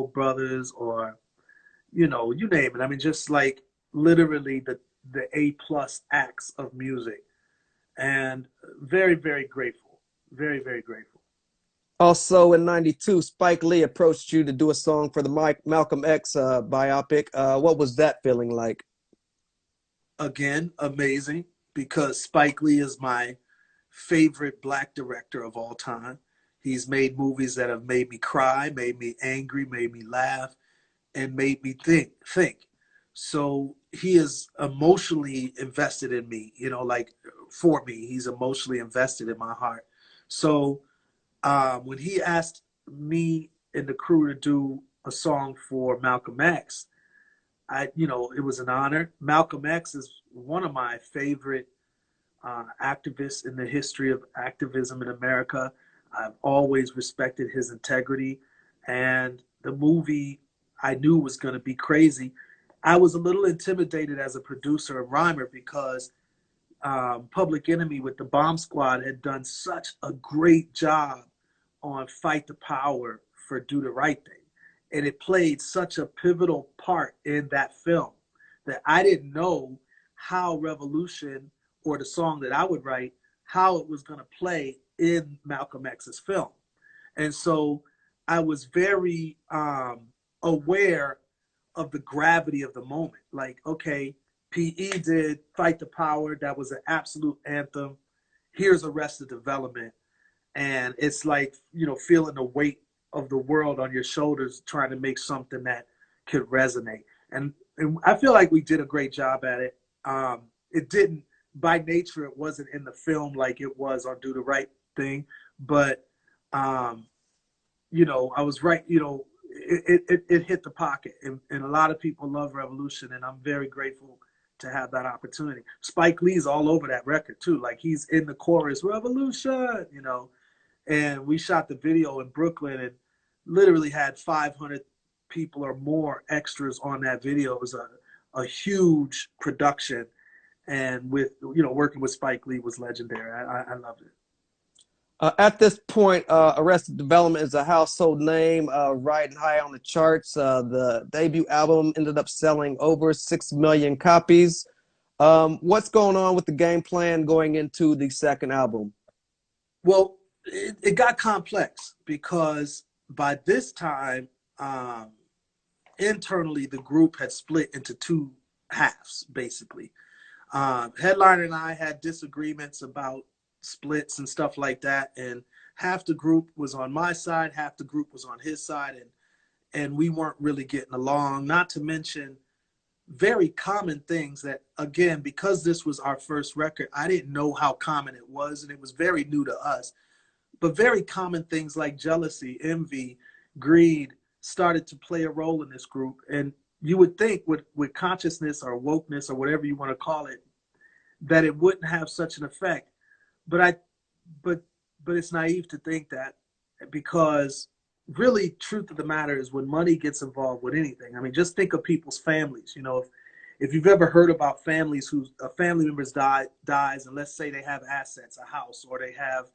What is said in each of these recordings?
Soul Brothers, or, you know, you name it. I mean, just like literally the A plus acts of music. And very, very grateful. Very, very grateful. Also in '92, Spike Lee approached you to do a song for the Malcolm X biopic. What was that feeling like? Again, amazing, because Spike Lee is my favorite black director of all time. He's made movies that have made me cry, made me angry, made me laugh, and made me think. So he is emotionally invested in me, you know, like for me, he's emotionally invested in my heart. So when he asked me and the crew to do a song for Malcolm X, you know, it was an honor. Malcolm X is one of my favorite activists in the history of activism in America. I've always respected his integrity, and the movie I knew was going to be crazy. I was a little intimidated as a producer and rhymer because Public Enemy with the Bomb Squad had done such a great job on Fight the Power for Do the Right Thing. And it played such a pivotal part in that film that I didn't know how Revolution, or the song that I would write, how it was going to play in Malcolm X's film. And so I was very aware of the gravity of the moment. Like, okay, PE did Fight the Power. That was an absolute anthem. Here's Arrested Development. And it's like, you know, feeling the weight of the world on your shoulders, trying to make something that could resonate. And I feel like we did a great job at it. It didn't, by nature, it wasn't in the film like it was on Do the Right Thing. But, you know, I was right, you know, it hit the pocket. And a lot of people love Revolution, and I'm very grateful to have that opportunity. Spike Lee's all over that record too. Like, he's in the chorus, Revolution, you know. And we shot the video in Brooklyn and literally had 500 people or more extras on that video. It was a huge production. And with, you know, working with Spike Lee was legendary. I loved it. At this point, Arrested Development is a household name, riding high on the charts. The debut album ended up selling over 6 million copies. What's going on with the game plan going into the second album? Well, it got complex because by this time, internally, the group had split into two halves, basically. Headliner and I had disagreements about splits and stuff like that, and half the group was on my side, half the group was on his side, and we weren't really getting along. Not to mention very common things that, again, because this was our first record, I didn't know how common it was, and it was very new to us. But very common things like jealousy, envy, greed started to play a role in this group. And you would think with consciousness or wokeness or whatever you want to call it, that it wouldn't have such an effect. But but it's naive to think that, because really, truth of the matter is, when money gets involved with anything, I mean, just think of people's families. You know, if you've ever heard about families whose family members dies, and let's say they have assets, a house, or they have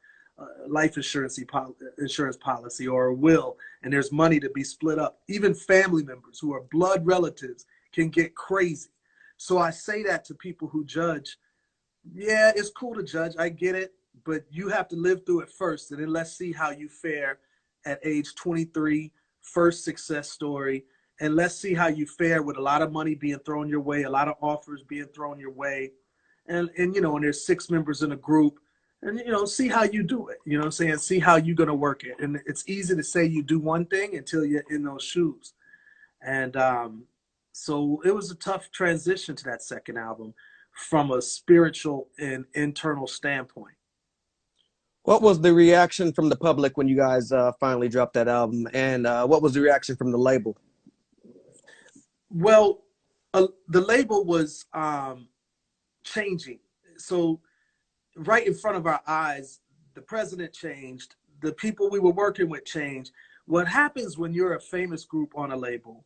life insurance policy or a will, and there's money to be split up. Even family members who are blood relatives can get crazy. So I say that to people who judge. Yeah, it's cool to judge. I get it. But you have to live through it first. And then let's see how you fare at age 23, first success story. And let's see how you fare with a lot of money being thrown your way, a lot of offers being thrown your way. And you know, and there's 6 members in a group. And, you know, see how you do it. You know what I'm saying? See how you're going to work it. And it's easy to say you do one thing until you're in those shoes. And so it was a tough transition to that second album from a spiritual and internal standpoint. What was the reaction from the public when you guys finally dropped that album? And what was the reaction from the label? Well, the label was changing. So right in front of our eyes, the president changed. The people we were working with changed. What happens when you're a famous group on a label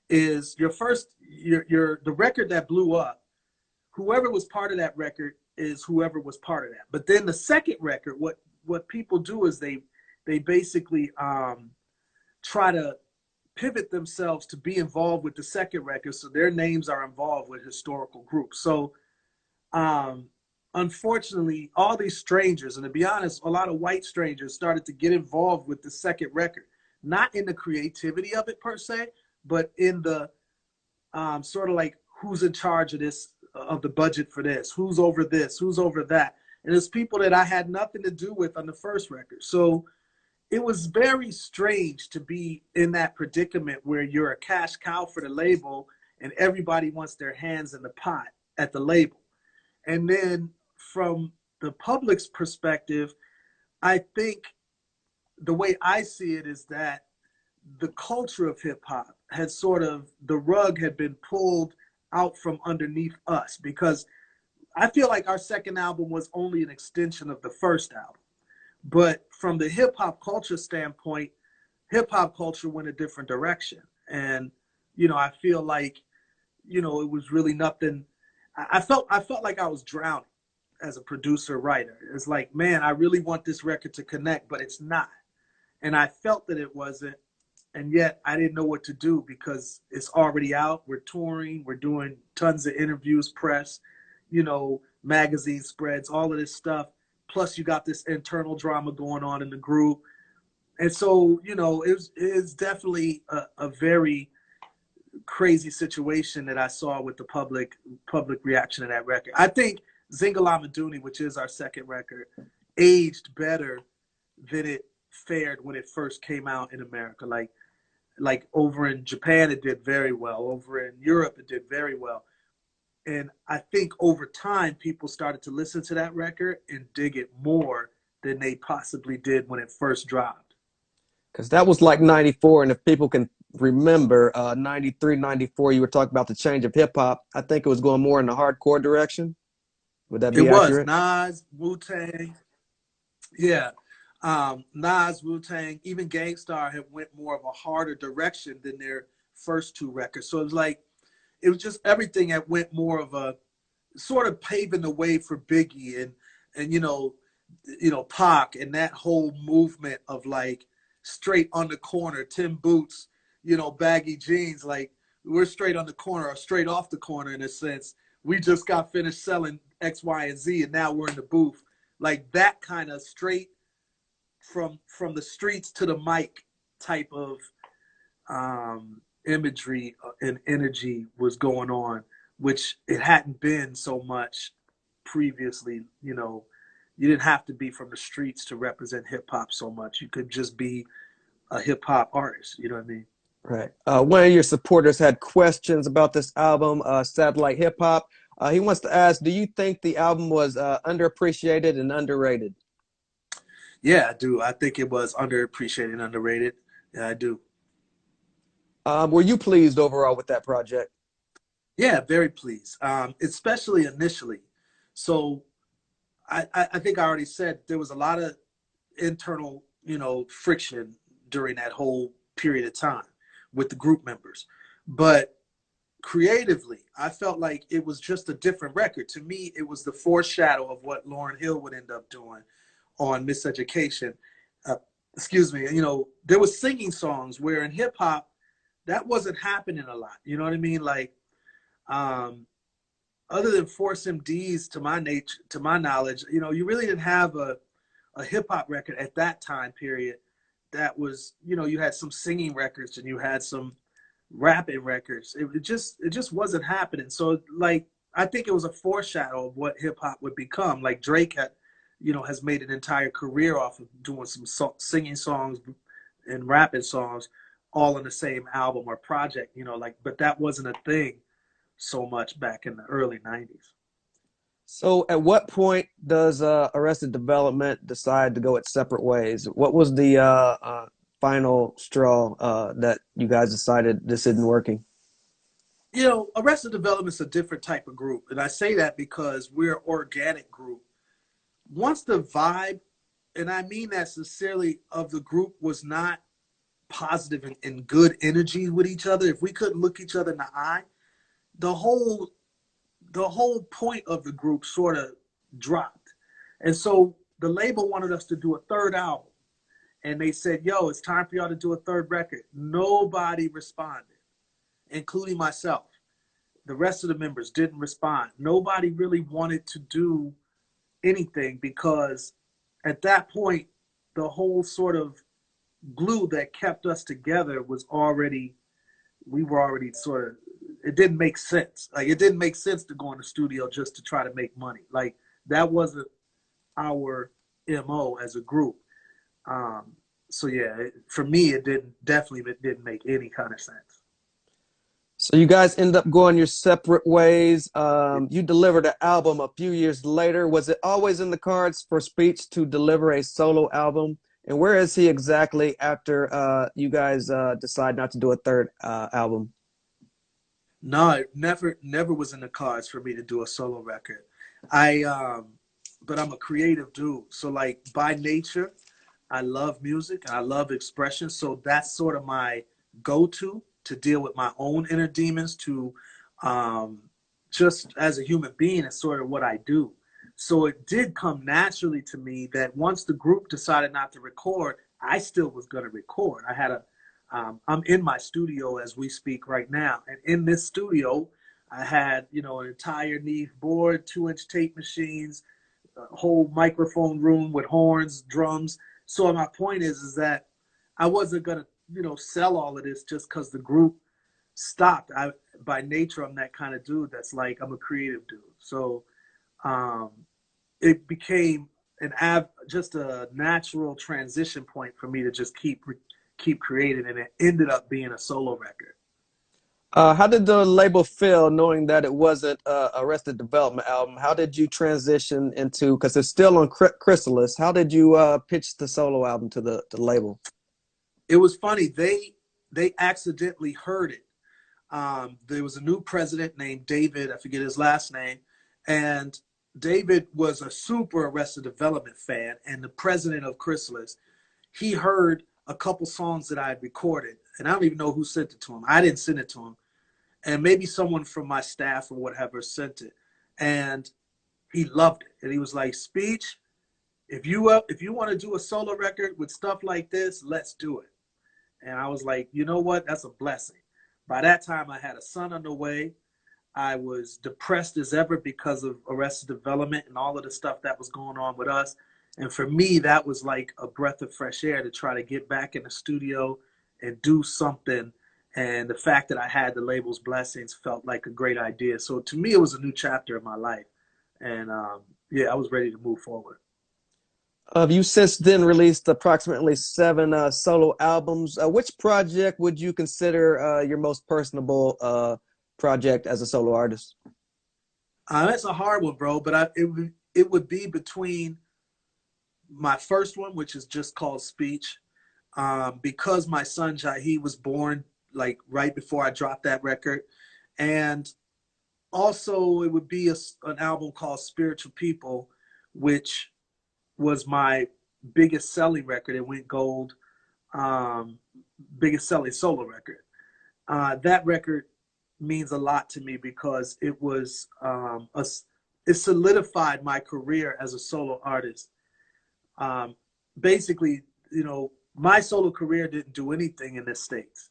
is the record that blew up, whoever was part of that record is whoever was part of that. But then the second record, what people do is they basically try to pivot themselves to be involved with the second record, so their names are involved with historical groups. So um, unfortunately, all these strangers, and to be honest, a lot of white strangers started to get involved with the second record, not in the creativity of it per se, but in the sort of like who's in charge of this, of the budget for this, who's over that. And it's people that I had nothing to do with on the first record. So it was very strange to be in that predicament where you're a cash cow for the label and everybody wants their hands in the pot at the label. And then from the public's perspective, I think the way I see it is that the culture of hip hop had sort of, the rug had been pulled out from underneath us, because I feel like our second album was only an extension of the first album. But from the hip hop culture standpoint, hip hop culture went a different direction. And, I feel like, it was really nothing. I felt like I was drowning as a producer writer. It's like, man, I really want this record to connect, but it's not. And I felt that it wasn't. And yet I didn't know what to do because it's already out. We're touring, we're doing tons of interviews, press, magazine spreads, all of this stuff. Plus you got this internal drama going on in the group. And so, it's definitely a very crazy situation that I saw with the public reaction to that record. I think Zingalamaduni, which is our second record, aged better than it fared when it first came out in America. Like over in Japan, it did very well. Over in Europe, it did very well. And I think over time, people started to listen to that record and dig it more than they possibly did when it first dropped. Because that was like 94. And if people can remember, 93, 94, you were talking about the change of hip hop. I think it was going more in the hardcore direction. Would that It be was accurate? Nas, Wu-Tang. Yeah. Nas, Wu-Tang, even Gangstar had went more of a harder direction than their first two records. So it was just everything that went more of a sort of paving the way for Biggie and Pac and that whole movement of like straight on the corner, Tim Boots, baggy jeans, like we're straight on the corner or straight off the corner in a sense. We just got finished selling X, Y, and Z, and now we're in the booth. Like that kind of straight from the streets to the mic type of imagery and energy was going on, which it hadn't been so much previously. You didn't have to be from the streets to represent hip hop so much. You could just be a hip hop artist. You know what I mean? Right. One of your supporters had questions about this album, Satellite Hip Hop. He wants to ask, do you think the album was underappreciated and underrated? Yeah, I do. I think it was underappreciated and underrated. Yeah, I do. Were you pleased overall with that project? Yeah, very pleased, especially initially. So I think I already said there was a lot of internal, friction during that whole period of time with the group members. But creatively, I felt like it was just a different record. To me, it was the foreshadow of what Lauryn Hill would end up doing on Miseducation. Uh, excuse me. There was singing songs where in hip hop that wasn't happening a lot. You know what I mean? Like, other than Force MDs, to my knowledge, you really didn't have a hip hop record at that time period that was, you had some singing records and you had some rapping records. It just wasn't happening. So like, I think it was a foreshadow of what hip hop would become. Like Drake has made an entire career off of doing some singing songs and rapping songs all in the same album or project, but that wasn't a thing so much back in the early 90s. So at what point does Arrested Development decide to go its separate ways? What was the final straw that you guys decided this isn't working? Arrested Development's a different type of group. And I say that because we're an organic group. Once the vibe, and I mean that sincerely, of the group was not positive and good energy with each other, if we couldn't look each other in the eye, the whole point of the group sort of dropped. And so the label wanted us to do a third album. and they said, yo, it's time for y'all to do a third record. Nobody responded, including myself. The rest of the members didn't respond. Nobody really wanted to do anything because at that point, the whole sort of glue that kept us together was already, we were already sort of, it didn't make sense. Like, it didn't make sense to go in the studio just to try to make money. Like, that wasn't our MO as a group. So yeah, for me, it didn't make any kind of sense. So you guys end up going your separate ways. You delivered an album a few years later. Was it always in the cards for Speech to deliver a solo album? And where is he exactly after you guys decide not to do a third album? No, it never was in the cards for me to do a solo record. But I'm a creative dude. So like by nature, I love music and I love expression. So that's sort of my go-to to deal with my own inner demons. To just as a human being, it's sort of what I do. So it did come naturally to me that once the group decided not to record, I still was going to record. I'm in my studio as we speak right now. And in this studio, I had, an entire Neve board, 2-inch tape machines, a whole microphone room with horns, drums. So my point is that I wasn't going to, sell all of this just because the group stopped. By nature, I'm that kind of dude that's like, I'm a creative dude. So um, it became just a natural transition point for me to just keep creating, and it ended up being a solo record. How did the label feel knowing that it wasn't a Arrested Development album? How did you transition into, because it's still on Chrysalis, how did you pitch the solo album to the label? It was funny. They accidentally heard it. There was a new president named David, I forget his last name, and David was a super Arrested Development fan, and the president of Chrysalis, he heard a couple songs that I had recorded, and I don't even know who sent it to him. I didn't send it to him, and maybe someone from my staff or whatever sent it, and he loved it, and he was like, "Speech, if you want to do a solo record with stuff like this, let's do it." And I was like, you know what? That's a blessing. By that time, I had a son on the way. I was depressed as ever because of Arrested Development and all of the stuff that was going on with us. And for me, that was like a breath of fresh air to try to get back in the studio and do something. And the fact that I had the label's blessings felt like a great idea. So to me, it was a new chapter of my life. And yeah, I was ready to move forward. You since then released approximately 7 solo albums. Which project would you consider your most personable project as a solo artist? That's a hard one, bro. But it would be between my first one, which is just called Speech, because my son Jahi was born like right before I dropped that record, and also it would be an album called Spiritual People, which was my biggest selling record. It went gold, um, biggest selling solo record. That record means a lot to me because it was it solidified my career as a solo artist. Um, Basically, my solo career didn't do anything in the States.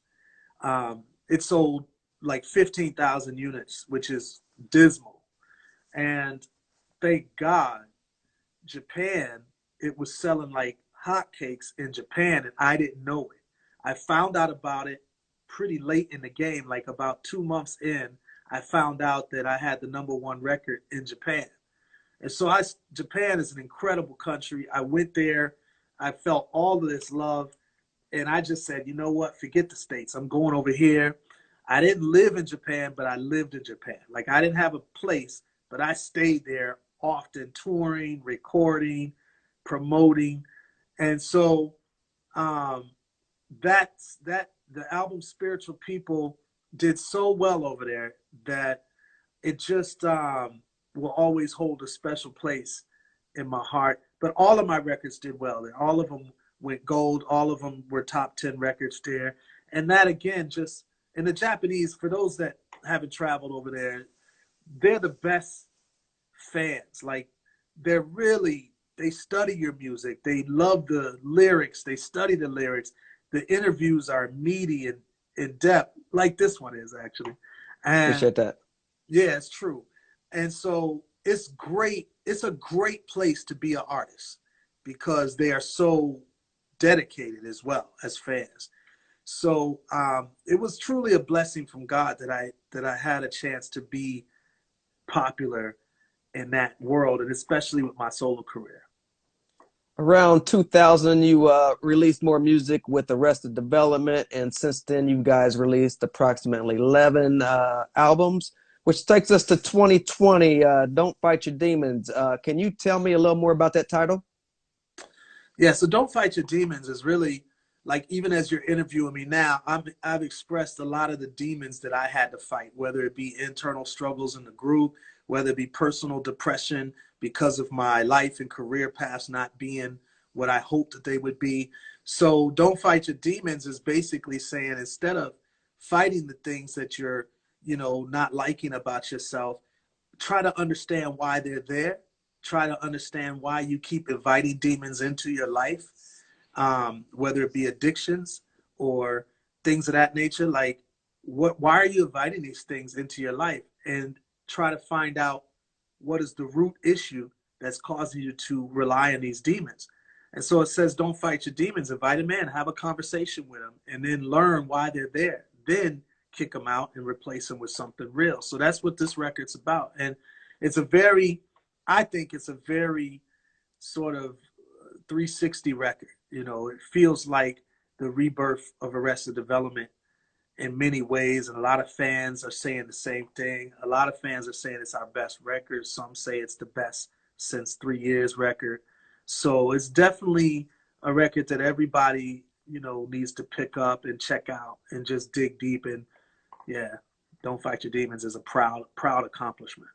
It sold like 15,000 units, which is dismal. And thank God, Japan, it was selling like hotcakes in Japan, and I didn't know it. I found out about it pretty late in the game, like about 2 months in. I found out that I had the #1 record in Japan. And so Japan is an incredible country. I went there. I felt all of this love. And I just said, you know what? Forget the States. I'm going over here. I didn't live in Japan, but I lived in Japan. Like I didn't have a place, but I stayed there often, touring, recording, promoting. And so um, that the album Spiritual People did so well over there that it just will always hold a special place in my heart. But all of my records did well. All of them went gold. All of them were top 10 records there. And that again, just in the Japanese, for those that haven't traveled over there, they're the best fans. Like they're really they study your music. They love the lyrics. They study the lyrics. The interviews are meaty and in depth, like this one is actually. And Appreciate that. yeah, it's true. And so it's great. It's a great place to be an artist because they are so dedicated as well as fans. So it was truly a blessing from God that I had a chance to be popular in that world, and especially with my solo career. Around 2000, you released more music with Arrested Development, and since then, you guys released approximately 11 albums, which takes us to 2020. Don't Fight Your Demons. Can you tell me a little more about that title? Yeah, so Don't Fight Your Demons is really like, even as you're interviewing me now, I've expressed a lot of the demons that I had to fight, whether it be internal struggles in the group, whether it be personal depression because of my life and career paths not being what I hoped that they would be. So Don't Fight Your Demons is basically saying, instead of fighting the things that you're, not liking about yourself, try to understand why they're there. Try to understand why you keep inviting demons into your life, whether it be addictions or things of that nature. Like, why are you inviting these things into your life? And try to find out what is the root issue that's causing you to rely on these demons. And so it says, don't fight your demons. Invite them in, have a conversation with them, and then learn why they're there. Then kick them out and replace them with something real. So that's what this record's about. And it's I think it's a very sort of 360 record. It feels like the rebirth of Arrested Development in many ways, and a lot of fans are saying the same thing. A lot of fans are saying it's our best record. Some say it's the best since 3 years record. So it's definitely a record that everybody, needs to pick up and check out and just dig deep. And yeah, Don't Fight Your Demons is a proud accomplishment.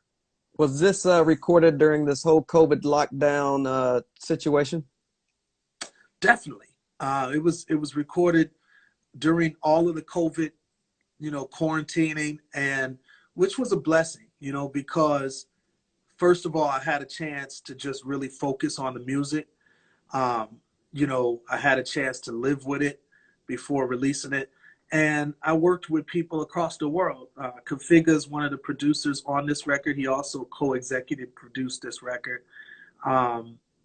Was this recorded during this whole COVID lockdown situation? Definitely. It was recorded during all of the COVID, quarantining, and which was a blessing, because first of all, I had a chance to just really focus on the music. I had a chance to live with it before releasing it. And I worked with people across the world. Configa is one of the producers on this record. He also co-executive produced this record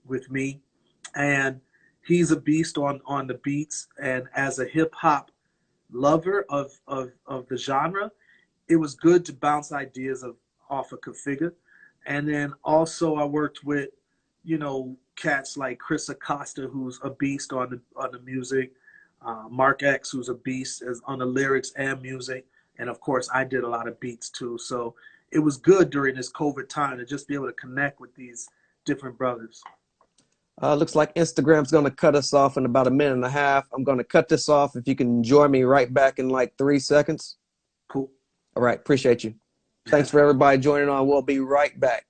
with me. And he's a beast on the beats. And as a hip hop lover of the genre, it was good to bounce ideas off of Configa. And then also I worked with, cats like Chris Acosta, who's a beast on the music, Mark X, who's a beast on the lyrics and music, and of course I did a lot of beats too. So it was good during this COVID time to just be able to connect with these different brothers. Looks like Instagram's going to cut us off in about a minute and a half. I'm going to cut this off. If you can join me right back in like 3 seconds. Cool. All right. Appreciate you. Thanks for everybody joining on. We'll be right back.